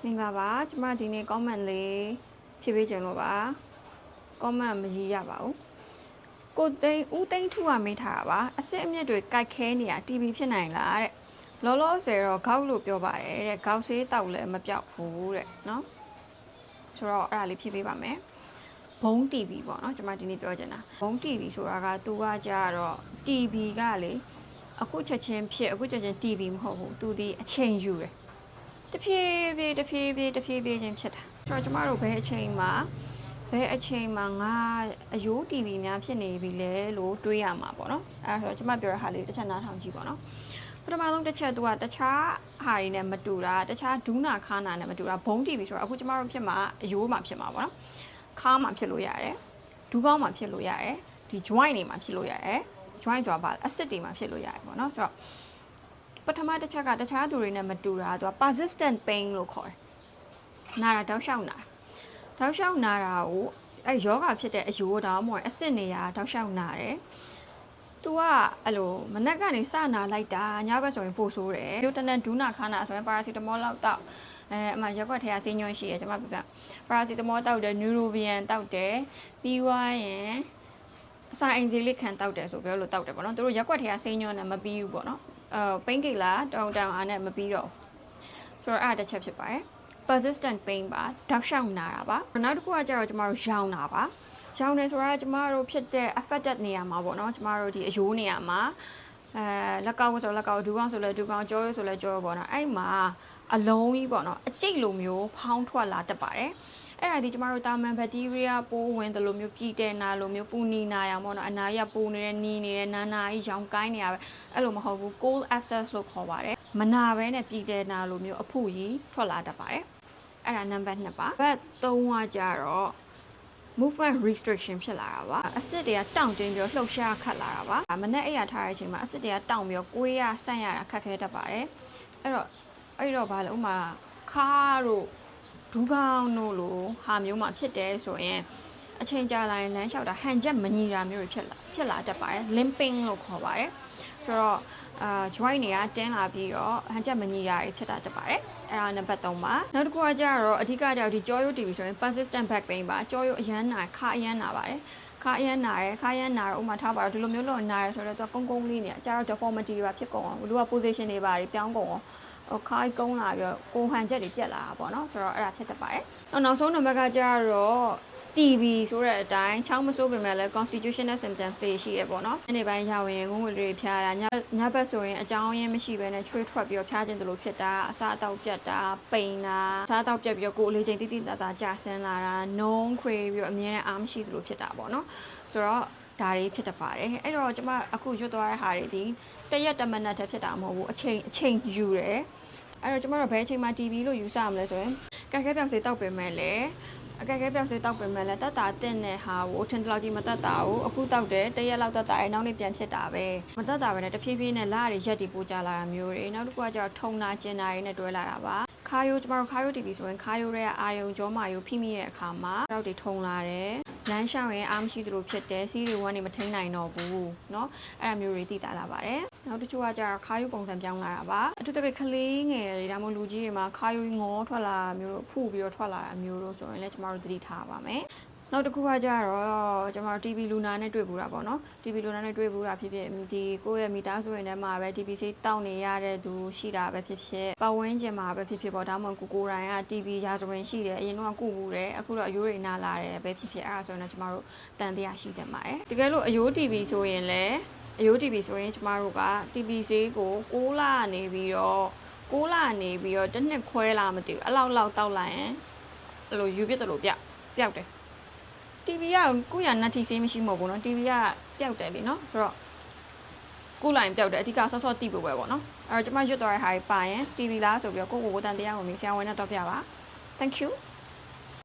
မင်္ဂလာပါကျမဒီနေ့ comment လေးဖြည့်ပေးခြင်းလို့ပါ comment မရေးရပါဘူးကိုသိန်းဦးသိန်းထူကမေးထားတာပါအစစ်အမြစ်တွေကြိုက်ခဲနေတာ TV ဖြစ်နိုင်လားတဲ့လောလောဆယ်တော့ခေါက်လို့ပြောပါတယ်တဲ့ခေါက်ဆေးတောက်လည်းမပြောက်ဘူးတဲ့နော်ဆိုတော့အဲ့ဒါလေးဖြည့်ပေးပါမယ်ဘုံ TV ပေါ့နော်ကျမဒီနေ့ပြောချင်တာဘုံ TV ဆိုတာကသူကကြတော့ TV ကလေအခုချက်ချင်းဖြစ်အခုချက်ချင်း TV မဟုတ်ဘူးသူဒီအချိန်ယူတယ်တဖြည်းဖြည်းချင်းဖြစ်တာဆိုတော့ကျမတို့ဘယ်အချိန်မှာငါအယိုး TV များဖြစ်နေပြီလဲလို့တွေးရမှာပေါ့နော်အဲဒါဆိုတော့ကျမပြောရတာလေးတစ်ချက်နားထောင်ကြည့်ပေါ့နော်ပထမဆုံးတစ်ချက်သူကတခြားဟာတွေနဲ့မတူတာတခြားဒူးနာခါနာနဲ့မတူတာဘုံ TV ဆိုတော့အခုကျမတို့ဖြစ်မှာအယိုးမှာဖြစ်မှာပေါ့နော်ခါမှာဖြစ်လို့ရတယ်ဒူးကောင်းမှာဖြစ်လို့ရတယ်ဒီ joint တွေမှာဖြစ်လို့ရတယ် joint ဆိုတာဘာအစစ်တွေမှာဖြစ်လို့ရတယ်ပေါ့နော်ဆိုတော့ပထမတစ်ချက်ကတခြားသူတွေနဲ့မတူတာသူက persistent pain လို့ခေါ်တယ်နာတာတောက်လျှောက်နာတာကိုအဲယောဂဖြစ်တဲ့အယိုးတောင်မှအစစ်နေရတောက်လျှောက်နာတယ်သူကအဲ့လိုမနက်ကနေစနာလိုက်တာညဘက်ဆိုရင်ပို့ဆိုးတယ်မျိုးတနက်ဒူးနာခါနာဆိုရင်ပါရာစီတမောလောက်တောက်အမှရက်ွက်ထဲကဆေးညွှန်းရှိတယ်ကျွန်မပြပါရာစီတမောတောက်တယ်နျူရိုဗီယန်တောက်တယ်ပြီးွားရင်အစာအိမ်စီလေးခံတောက်တယ်ဆိုပြောလို့တောက်တယ်ပေါ့နော်သူတို့ရက်ွက်ထဲကဆေးညွှန်းနဲ့မပြီးဘူးပေါ့နော်ပိန်းကိလာတောင်အားနဲ့မပြီးတော့ဆိုတော့အဲ့တစ်ချက်ဖြစ်ပါတယ် persistent pain ပါတောက်လျှောက်နာတာပါနောက်တစ်ခုကကျတော့ကျမတို့ရောင်တာပါရောင်နေဆိုတာကျမတို့ဖြစ်တဲ့ affected နေရာမှာပေါ့နော်ကျမတို့ဒီအယိုးနေရာမှာလက်ကောက်ဆိုလက်ကောက်ဒူးကောင်းဆိုလဲဒူးကောင်းကြောရိုးဆိုလဲကြောရိုးပေါ့နော်အဲ့မှာအလုံးကြီးပေါ့နော်အကျိတ်လိုမျိုးဖောင်းထွက်လာတတ်ပါတယ်အဲ့ဒါဒီကျမတို့တာမန်ဘက်တီးရီးယားပိုးဝင်တယ်လို့မျိုးပြည်တဲ့နာလိုမျိုးပူနီနာရောင်ပေါ့နော်အနာရပူနေတဲ့နီးနေတဲ့နာကြီးရောင်ကိုင်းနေရပဲအဲ့လိုမဟုတ်ဘူး cold abscess လို့ခေါ်ပါတယ်မနာပဲနဲ့ပြည်တဲ့နာလိုမျိုးအဖုကြီးထွက်လာတတ်ပါတယ်အဲ့ဒါနံပါတ်2ပါဘက်3ကကြတော့ movement restriction ဖြစ်လာတာပါအစစ်တွေကတောင့်တင်းပြီးလှုပ်ရှားခတ်လာတာပါမနေ့အိပ်ရထားတဲ့အချိန်မှာအစစ်တွေကတောင့်ပြီးကိုယ်ရဆန့်ရတာခက်ခဲတတ်ပါတယ်အဲ့တော့ဘာလဲဥမာခါတို့ဒူးကောင်းတို့လိုဟာမျိုးမှာဖြစ်တယ်ဆိုရင်အချိန်ကြာလာရင်လမ်းလျှောက်တာဟန်ချက်မညီတာမျိုးတွေဖြစ်လာတတ်ပါတယ် limping လို့ခေါ်ပါတယ်ဆိုတော့joint တွေကတင်းလာပြီးတော့ဟန်ချက်မညီတာတွေဖြစ်တာတတ်ပါတယ်အဲ့ဒါနံပါတ်3ပါနောက်တစ်ခုကကြတော့အဓိကကြောင့်ဒီကြောရိုး TV ဆိုရင် persistent back pain ပါကြောရိုးအရမ်းနာခါအရမ်းနာပါတယ်ခါအရမ်းနာတော့ဥမာထားပါတော့ဒီလိုမျိုးလို့နာရဆိုတော့သူကုန်းလေးနေအကြတော့ deformity တွေပါဖြစ်ကုန်အောင်လူက position တွေပါပြောင်းကုန်အောင်ခိုင်းကုန်းလာပြီးကိုဟန်ချက်တွေပြက်လာတာပေါ့နော်ဆိုတော့အဲ့ဒါဖြစ်တတ်ပါတယ်နောက်ဆုံးနံပါတ်ကကြတော့ TV ဆိုတဲ့အတိုင်းချောင်းမဆိုးပေမဲ့လည်း constitutional symptoms တွေရှိရပေါ့နော်။နေ့ပိုင်းရဝင်ငုံငွေတွေဖျားတာညဘက်ဆိုရင်အကြောင်းရင်းမရှိဘဲနဲ့ချွေးထွက်ပြီးတော့ဖျားခြင်းတလို့ဖြစ်တာအစားအသောက်ပြတ်တာပိန်တာအစားအသောက်ပြတ်ပြီးတော့ကိုယ်လေးချိန်တိတိတတ်တာကြာဆင်းလာတာနှုံးခွေပြီးတော့အမြဲတမ်းအားမရှိသလိုဖြစ်တာပေါ့နော်။ဆိုတော့ဒါတွေဖြစ်တတ်ပါတယ်။အဲ့တော့ကျွန်မအခုရွတ်သွားတဲ့ဟာတွေဒီတရက်တမနက်တည်းဖြစ်တာမဟုတ်ဘူးအချိန်ယူတယ်။အဲ့တော့ကျွန်မတို့ဘယ်အချိန်မှာ TV လို့ယူဆရမလဲဆိုရင်ကဲခဲပြောင်စေးတောက်ပေမဲ့လည်းအကဲပြောက်စေးတောက်ပေမဲ့လည်းတက်တာတဲ့နဲ့ဟာကိုထင်တလောက်ကြီးမတက်တာဘူးအခုတောက်တယ်တရက်လောက်တက်တာနောက်နေ့ပြန်ဖြစ်တာပဲမတက်တာပဲနဲ့တဖြည်းဖြည်းနဲ့လာရရက်တီပိုးကြလာတာမျိုးတွေနောက်တစ်ခုကကျတော့ထုံနာကျင်နာတွေနဲ့တွဲလာတာပါခါယိုကျမတို့ခါယို TV ဆိုရင်ခါယိုရဲ့အာယုံကြောမာယိုဖိမိတဲ့အခါမှာတောက်တွေထုံလာတယ်လမ်းလျှောက်ရင်အားမရှိသလိုဖြစ်တယ်စီးတွေဝမ်းတွေမထိန်နိုင်တော့ဘူးเนาะအဲ့ဒါမျိုးတွေသိတာလာပါတယ်နောက်တစ်ချို့ကကျတော့ခါယိုပုံစံပြောင်းလာတာပါအထူးသဖြင့်ကလေးငယ်တွေဒါမှမဟုတ်လူကြီးတွေမှာခါယိုငေါထွက်လာမျိုးတို့ဖူပြီးတော့ထွက်လာတာမျိုးတို့ဆိုရင်လည်းကျမတို့သတိထားပါမယ်နောက်တစ်ခုကကြတော့ကျွန်တော် TV လူနာနဲ့တွေ့ဘူးတာပေါ့နော် TV လူနာနဲ့တွေ့ဘူးတာဖြစ်ဖြစ်ဒီကိုယ့်ရဲ့မိသားစုဝင်ထဲမှာပဲ TV ဆေးတောက်နေရတဲ့သူရှိတာပဲဖြစ်ဖြစ်ပတ်ဝန်းကျင်မှာပဲဖြစ်ဖြစ်ပေါ့ဒါမှမဟုတ်ကိုယ်တိုင်က TV ရာဇဝင်ရှိတယ်အရင်တော့ကုဘူးတယ်အခုတော့အယိုးတွေနာလာတယ်ပဲဖြစ်ဖြစ်အဲ့ဒါဆိုရင်ကျွန်တော်တို့တန်တရားရှိတယ်မှာတကယ်လို့အယိုး TV ဆိုရင်လည်းအယိုး TV ဆိုရင်ကျမတို့က TV ဆေးကို6လနေပြီးတော့တစ်နှစ်ခွဲလာမသိဘူးအဲ့လောက်တောက်လိုက်ရင်အဲ့လိုယူပြတယ်လို့ပျောက်တယ် TV ကကုရနတ်တီဆေးမရှိမဟုတ်ဘူးเนาะ TV ကပျောက်တယ်လीเนาะဆိုတော့ကုလိုင်းပျောက်တယ်အဓိကဆော့တိဖို့ပဲပေါ့เนาะအဲ့တော့ကျမရွတ်သွားတဲ့ဟာတွေပါရင် TV လားဆိုပြီးတော့ကိုတန်တရားကိုမြင်ဆရာဝန်နဲ့တော့ပြပါ Thank you